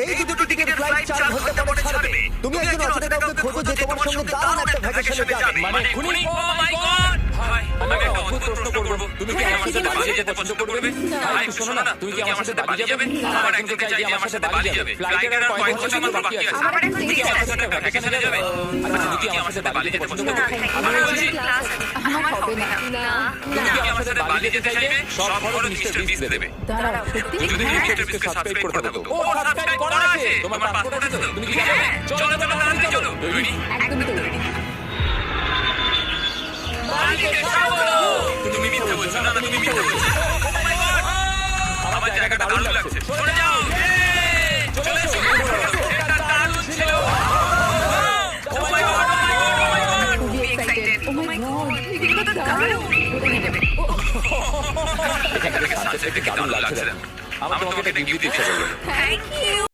এই দুটো টিকিটের ফ্লাইট 4 ঘন্টা পরে ছাড়বে। তুমি একজন অচেনা কাউকে খোঁজো যে তোমার সঙ্গে দারুণ একটা ভ্যাকেশনে যাবে। মানে খুনি? ও মাই গড! ভাই, আমি একটা অদ্ভুত প্রশ্ন করব। তুমি কি আমার সাথে বাড়ি যেতে পছন্দ করবে? ভাই, একটু শোনো না, তুমি কি আমার সাথে বাড়ি যাবে? আমার একজনকে চাই যে আমার সাথে বাড়ি যাবে। ফ্লাইটের আর কয়েক ঘন্টা মাত্র বাকি আছে। আমার এখন তুমি কি আমার সাথে ভ্যাকেশনে যাবে? আচ্ছা, তুমি কি আমার সাথে বাড়ি যেতে পছন্দ করবে? আমি বলছি, ক্লাস আমার হবে না। তুমি কি আমার সাথে বাড়ি যেতে চাইবে? সব খরচ মিস্টার বিস্ট দেবে। দাঁড়াও, সত্যি? যদি মিস্টার বিস্টকে সাবস্ক্রাইব করতে থাকো। ও, সাবস্ক্রাইব করা আছে। তোমার পাসপোর্ট আছে তো? তুমি কি যাবে? চলো, চলো, তাড়াতাড়ি চলো। রেডি? একদমই তৈরি। তুমি মিথ্যে বলছো না, তুমি মিথ্যে বলছো। Oh my God! আমার জায়গাটা দারুণ লাগছে। সরে যাও। চলে এসো। এটা দারুণ ছিল। Oh my God! Oh my God! Oh my God! খুবই এক্সাইটেড। ও মাই গড, এটা তো দারুণ। এখান থেকে সানসেট দারুণ লাগছে। আমার তোমাকে একটা গিফট দিতে ইচ্ছা করলো। Thank you.